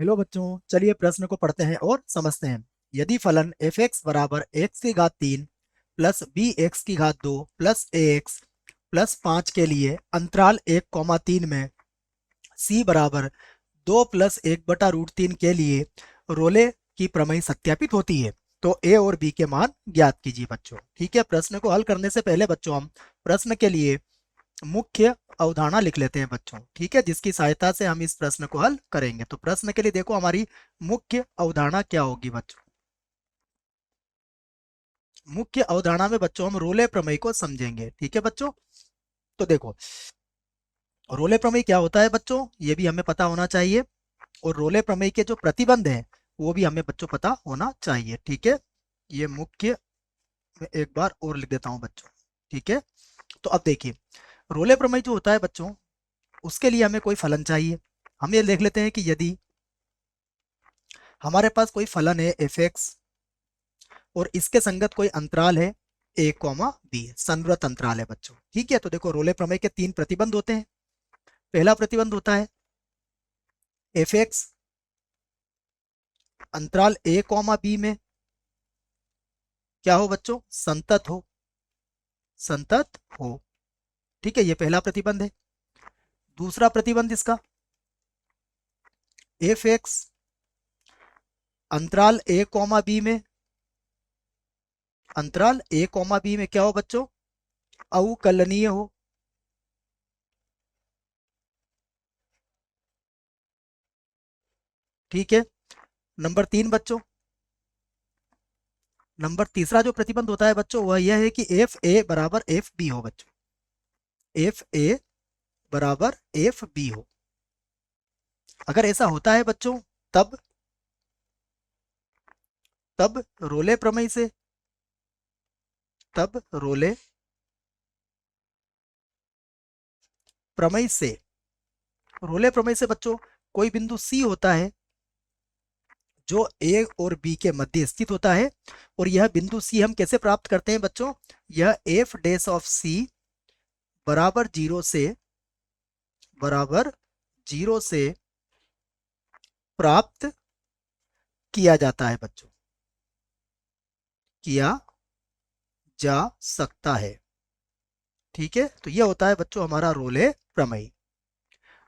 Hello बच्चों, चलिए प्रश्न को पढ़ते हैं और समझते हैं। यदि फलन एफ एक्स बराबर एक्स की घात 3 प्लस बी एक्स की घात 2 प्लस ए एक्स प्लस 5 के लिए अंतराल 1,3 में सी बराबर 2 प्लस 1/√3 के लिए रोले की प्रमेय सत्यापित होती है तो ए और बी के मान ज्ञात कीजिए बच्चों। ठीक है, प्रश्न को हल करने से पहले बच्चों हम प्रश्न के लिए मुख्य अवधारणा लिख लेते हैं बच्चों। ठीक है, जिसकी सहायता से हम इस प्रश्न को हल करेंगे। तो प्रश्न के लिए देखो हमारी मुख्य अवधारणा क्या होगी बच्चों। मुख्य अवधारणा में बच्चों हम रोले प्रमेय को समझेंगे। ठीक है बच्चों, तो देखो रोले प्रमेय क्या होता है बच्चों, ये भी हमें पता होना चाहिए। और रोले प्रमेय के जो प्रतिबंध हैं वो भी हमें बच्चों पता होना चाहिए। ठीक है, ये मुख्य मैं एक बार और लिख देता हूं बच्चों। ठीक है, तो अब देखिए रोले प्रमेय जो होता है बच्चों, उसके लिए हमें कोई फलन चाहिए। हम ये देख लेते हैं कि यदि हमारे पास कोई फलन है एफ एक्स और इसके संगत कोई अंतराल है ए कॉमा बी, संवृत अंतराल है बच्चों। ठीक है, तो देखो रोले प्रमेय के 3 प्रतिबंध होते हैं। पहला प्रतिबंध होता है एफ एक्स अंतराल ए कॉमा बी में क्या हो बच्चों, संतत हो, संतत हो। ठीक है, ये पहला प्रतिबंध है। दूसरा प्रतिबंध इसका एफ एक्स अंतराल ए कॉमा बी में, अंतराल ए कॉमा बी में क्या हो बच्चों, अवकलनीय हो। ठीक है, नंबर 3 बच्चों, नंबर तीसरा जो प्रतिबंध होता है बच्चों वह यह है कि एफ ए बराबर एफ बी हो बच्चों, एफ ए बराबर एफ बी हो। अगर ऐसा होता है बच्चों तब तब रोले प्रमेय से, तब रोले प्रमेय से, रोले प्रमेय से बच्चों कोई बिंदु सी होता है जो ए और बी के मध्य स्थित होता है। और यह बिंदु सी हम कैसे प्राप्त करते हैं बच्चों, यह एफ डैश ऑफ सी बराबर जीरो से प्राप्त किया जाता है बच्चों, किया जा सकता है। ठीक है, तो यह होता है बच्चों हमारा रोले प्रमेय।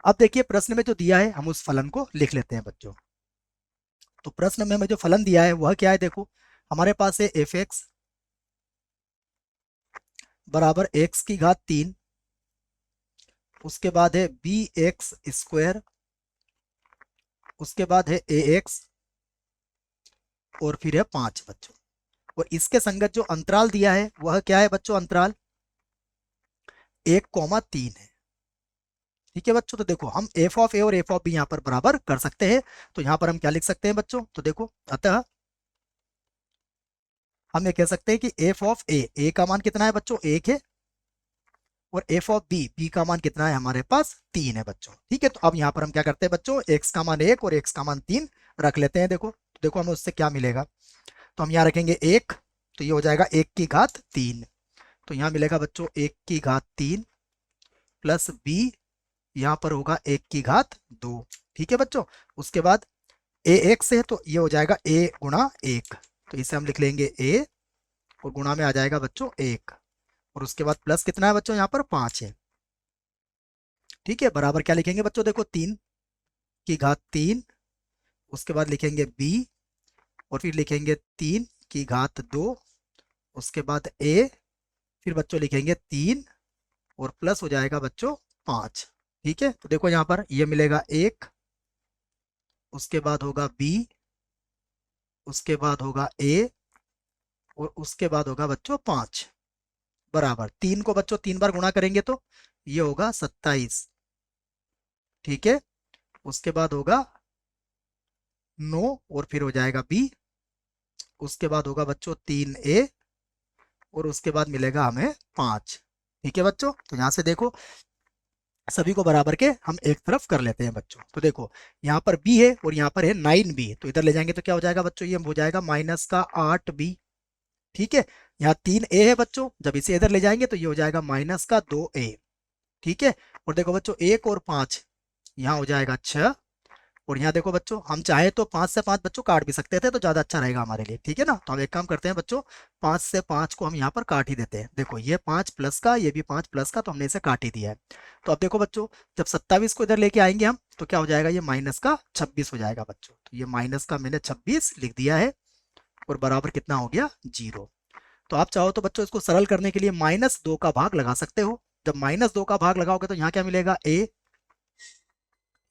अब देखिए प्रश्न में जो दिया है हम उस फलन को लिख लेते हैं बच्चों। तो प्रश्न में हमें जो फलन दिया है वह क्या है, देखो हमारे पास है एफ एक्स बराबर एक्स की घात 3, उसके बाद है बी एक्स स्क्वायर, उसके बाद है ए एक्स और फिर है 5 बच्चों। और इसके संगत जो अंतराल दिया है वह क्या है बच्चों, अंतराल 1,3 है। ठीक है बच्चों, तो देखो हम एफ ऑफ ए और एफ ऑफ बी यहाँ पर बराबर कर सकते हैं। तो यहाँ पर हम क्या लिख सकते हैं बच्चों, तो देखो अतः हम ये कह सकते हैं कि एफ ऑफ ए का मान कितना है बच्चों, 1 है। और एफ ऑफ बी का मान कितना है हमारे पास, 3 है बच्चों। ठीक है, तो अब यहाँ पर हम क्या करते हैं बच्चों, एक्स का मान 1 और एक्स का मान 3 रख लेते हैं। देखो तो देखो हमें उससे क्या मिलेगा, तो हम यहाँ रखेंगे 1, तो ये हो जाएगा 1 की घात 3। तो यहाँ मिलेगा बच्चों 1 की घात 3 प्लस बी यहाँ पर होगा 1 की घात 2। ठीक है बच्चों, उसके बाद ए एक्स है तो ये हो जाएगा ए गुणा 1, तो इसे हम लिख लेंगे ए और गुणा में आ जाएगा बच्चों 1। और उसके बाद प्लस कितना है बच्चों, यहाँ पर 5 है। ठीक है, बराबर क्या लिखेंगे बच्चों, देखो 3 की घात 3, उसके बाद लिखेंगे बी और फिर लिखेंगे 3 की घात 2, उसके बाद ए, फिर बच्चों लिखेंगे 3 और प्लस हो जाएगा बच्चों 5। ठीक है, तो देखो यहाँ पर ये मिलेगा 1, उसके बाद होगा बी, उसके बाद होगा ए और उसके बाद होगा बच्चों 5 बराबर 3 को बच्चों 3 बार गुणा करेंगे तो ये होगा 27। ठीक है, उसके बाद होगा 9 और फिर हो जाएगा बी, उसके बाद होगा बच्चों 3 ए और उसके बाद मिलेगा हमें 5। ठीक है बच्चों, तो यहाँ से देखो सभी को बराबर के हम एक तरफ कर लेते हैं बच्चों। तो देखो यहाँ पर b है और यहाँ पर है 9b, तो इधर ले जाएंगे तो क्या हो जाएगा बच्चों, ये हो जाएगा माइनस का 8b। ठीक है, यहाँ 3a है बच्चों, जब इसे इधर ले जाएंगे तो ये हो जाएगा माइनस का 2a। ठीक है, और देखो बच्चों 1 और 5 यहाँ हो जाएगा 6 और यहाँ देखो बच्चों, हम चाहे तो 5 से 5 बच्चों काट भी सकते थे, तो ज्यादा अच्छा रहेगा हमारे लिए, ठीक है ना। तो हम एक काम करते हैं बच्चों, 5 से 5 को हम यहाँ पर काट ही देते हैं। देखो ये 5 प्लस का, ये भी 5 प्लस का, तो हमने इसे काट ही दिया है। तो अब देखो बच्चों, जब 27 को इधर लेके आएंगे हम, तो क्या हो जाएगा, ये माइनस का 26 हो जाएगा बच्चों। तो ये माइनस का मैंने 26 लिख दिया है, और बराबर कितना हो गया, 0। तो आप चाहो तो बच्चों इसको सरल करने के लिए -2 का भाग लगा सकते हो। जब -2 का भाग लगाओगे तो यहाँ क्या मिलेगा, a,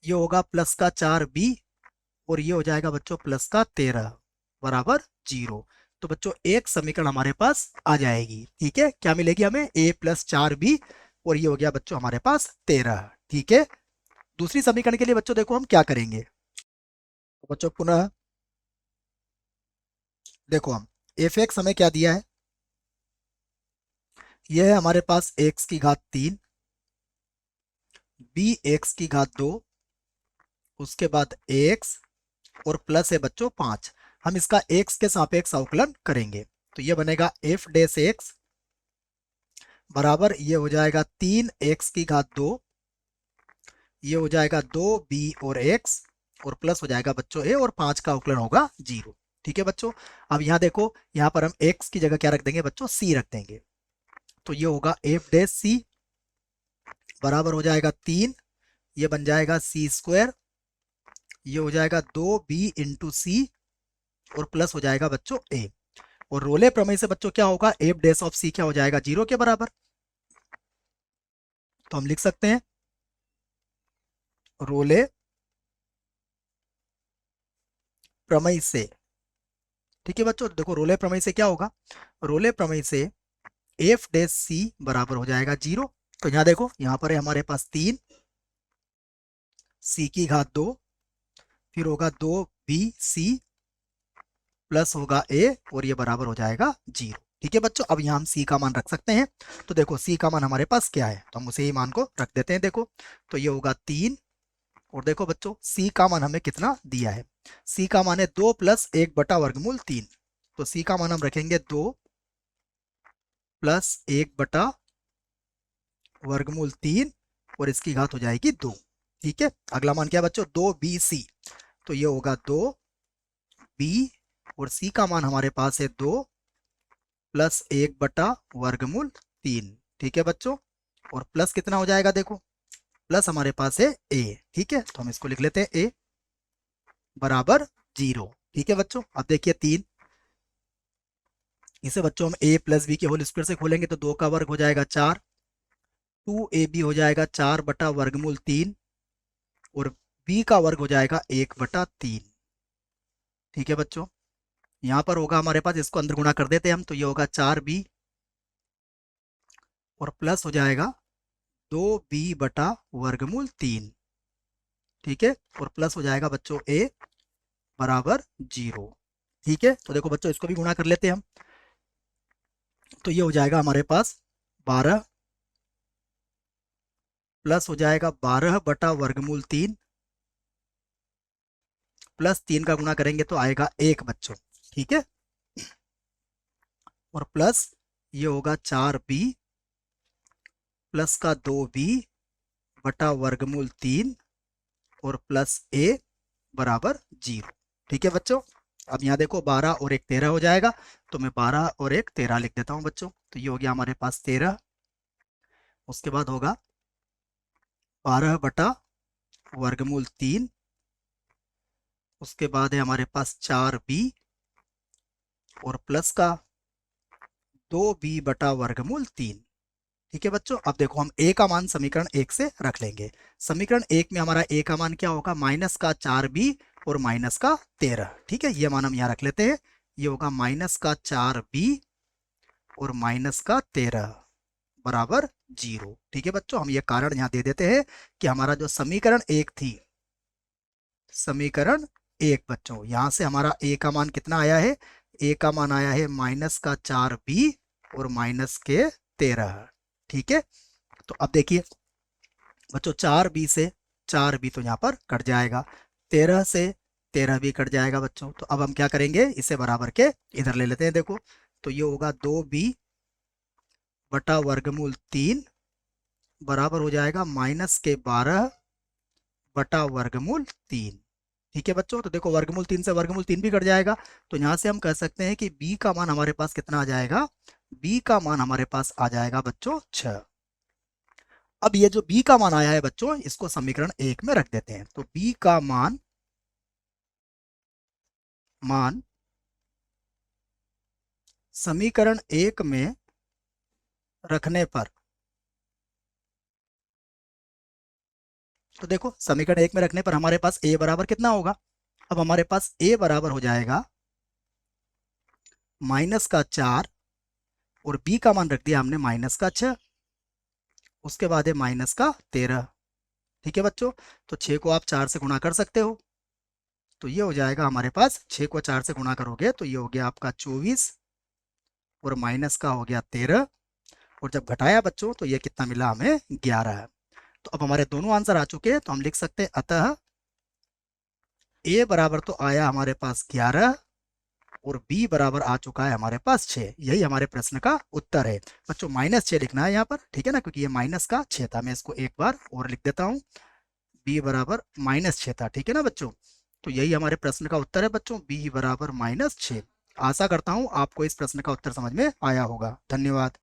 ये होगा प्लस का 4b, और ये हो जाएगा बच्चों प्लस का 13 बराबर 0। तो बच्चों एक समीकरण हमारे पास आ जाएगी, ठीक है। क्या मिलेगी हमें, a प्लस 4b, और ये हो गया बच्चों हमारे पास 13, ठीक है। दूसरी समीकरण के लिए बच्चों देखो हम क्या करेंगे। तो बच्चों पुनः देखो, हम एफ एक्स हमें क्या दिया है, यह है हमारे पास एक्स की घात 3, बी एक्स की घात 2, उसके बाद एक्स, और प्लस है बच्चों 5। हम इसका एक्स के सापेक्ष अवकलन करेंगे, तो ये बनेगा एफ डेस एक्स बराबर, ये हो जाएगा 3 एक्स की घात 2, ये हो जाएगा 2b और x, और प्लस हो जाएगा बच्चों a, और 5 का अवकलन होगा 0, ठीक है बच्चों। अब यहाँ देखो, यहाँ पर हम x की जगह क्या रख देंगे बच्चों, c रख देंगे। तो ये होगा एफ डेस सी बराबर हो जाएगा 3, ये बन जाएगा सी स्क्वायर, ये हो जाएगा 2b इंटू सी, और प्लस हो जाएगा बच्चों a। और रोले प्रमेय से बच्चों क्या होगा, एफ डेस ऑफ सी क्या हो जाएगा, 0 के बराबर। तो हम लिख सकते हैं रोले प्रमेय से, ठीक है बच्चों। देखो रोले प्रमेय से क्या होगा, रोले प्रमेय से एफ डेस सी बराबर हो जाएगा 0। तो यहाँ देखो, यहाँ पर है हमारे पास 3 सी की घात 2, फिर होगा 2b c प्लस होगा a, और ये बराबर हो जाएगा 0, ठीक है बच्चों। अब यहाँ हम c का मान रख सकते हैं। तो देखो c का मान हमारे पास क्या है, तो हम उसे ही मान को रख देते हैं। देखो तो ये होगा 3, और देखो बच्चों c का मान हमें कितना दिया है, c का मान है 2 प्लस 1 बटा वर्गमूल 3। तो c का मान हम रखेंगे 2 प्लस 1 बटा वर्गमूल 3, और इसकी घात हो जाएगी 2, ठीक है। अगला मान क्या है बच्चों, 2bc, तो ये होगा 2b, और c का मान हमारे पास है 2 प्लस 1 बटा वर्गमूल 3, ठीक है बच्चों। और प्लस कितना हो जाएगा, देखो प्लस हमारे पास है a, ठीक है। तो हम इसको लिख लेते हैं a बराबर 0, ठीक है बच्चों। अब देखिए 3, इसे बच्चों हम a प्लस बी के होल स्क्वायर से खोलेंगे तो 2 का वर्ग हो जाएगा 4, 2ab हो जाएगा 4 बटा वर्गमूल 3, और b का वर्ग हो जाएगा 1 बटा 3, ठीक है बच्चों। यहाँ पर होगा हमारे पास, इसको अंदर गुणा कर देते हैं हम, तो ये होगा 4b, और प्लस हो जाएगा 2b बटा वर्गमूल 3, ठीक है। और प्लस हो जाएगा बच्चों a बराबर 0, ठीक है। तो देखो बच्चों इसको भी गुणा कर लेते हैं हम, तो ये हो जाएगा हमारे पास 12 प्लस हो जाएगा 12 बटा वर्गमूल 3, प्लस 3 का गुणा करेंगे तो आएगा 1 बच्चों, ठीक है। और प्लस ये होगा 4b प्लस का 2b बटा वर्गमूल 3, और प्लस a बराबर 0, ठीक है बच्चों। अब यहाँ देखो 12 और 1 13 हो जाएगा, तो मैं 12 और 1 13 लिख देता हूँ बच्चों। तो ये हो गया हमारे पास 13, उसके बाद होगा 12 बटा वर्गमूल 3, उसके बाद है हमारे पास 4b, और प्लस का 2b बटा वर्गमूल 3, ठीक है बच्चों। अब देखो हम a का मान समीकरण 1 से रख लेंगे। समीकरण 1 में हमारा a का मान क्या होगा, माइनस का 4b और माइनस का 13, ठीक है। ये मान हम यहाँ रख लेते हैं, ये होगा माइनस का 4b और माइनस का 13 बराबर 0, ठीक है बच्चों। हम ये कारण यहाँ दे देते हैं कि हमारा जो समीकरण 1 थी, समीकरण 1 बच्चों, यहाँ से हमारा a का मान कितना आया है, a का मान आया है माइनस का 4b और माइनस के 13, ठीक है। तो अब देखिए बच्चों 4b से 4b तो यहाँ पर कट जाएगा, 13 से 13 भी कट जाएगा बच्चों। तो अब हम क्या करेंगे, इसे बराबर के इधर ले लेते हैं। देखो तो ये होगा 2b बटा वर्गमूल 3 बराबर हो जाएगा -12 बटा वर्गमूल 3, ठीक है बच्चों, तो देखो वर्गमूल 3 से वर्गमूल 3 भी कट जाएगा, तो यहाँ से हम कह सकते हैं कि b का मान हमारे पास कितना आ जाएगा, b का मान हमारे पास आ जाएगा बच्चों 6। अब ये जो b का मान आया है बच्चों, इसको समीकरण 1 में रख देते हैं। तो b का मान मान समीकरण 1 में रखने पर, तो देखो समीकरण 1 में रखने पर हमारे पास a बराबर कितना होगा, अब हमारे पास a बराबर हो जाएगा -4, और b का मान रख दिया हमने -6, उसके बाद है -13। ठीक है बच्चों, तो 6 को आप 4 से गुणा कर सकते हो, तो ये हो जाएगा हमारे पास, 6 को 4 से गुणा करोगे तो ये हो गया आपका 24, और माइनस का हो गया 13, और जब घटाया बच्चों तो ये कितना मिला हमें, 11 है। तो अब हमारे दोनों आंसर आ चुके हैं, तो हम लिख सकते हैं अतः a बराबर तो आया हमारे पास 11, और b बराबर आ चुका है हमारे पास 6। यही हमारे प्रश्न का उत्तर है बच्चों। -6 लिखना है यहाँ पर, ठीक है ना, क्योंकि ये माइनस का 6 था। मैं इसको एक बार और लिख देता हूँ, b बराबर -6 था, ठीक है ना बच्चों। तो यही हमारे प्रश्न का उत्तर है बच्चों, b बराबर -6। आशा करता हूँ आपको इस प्रश्न का उत्तर समझ में आया होगा। धन्यवाद।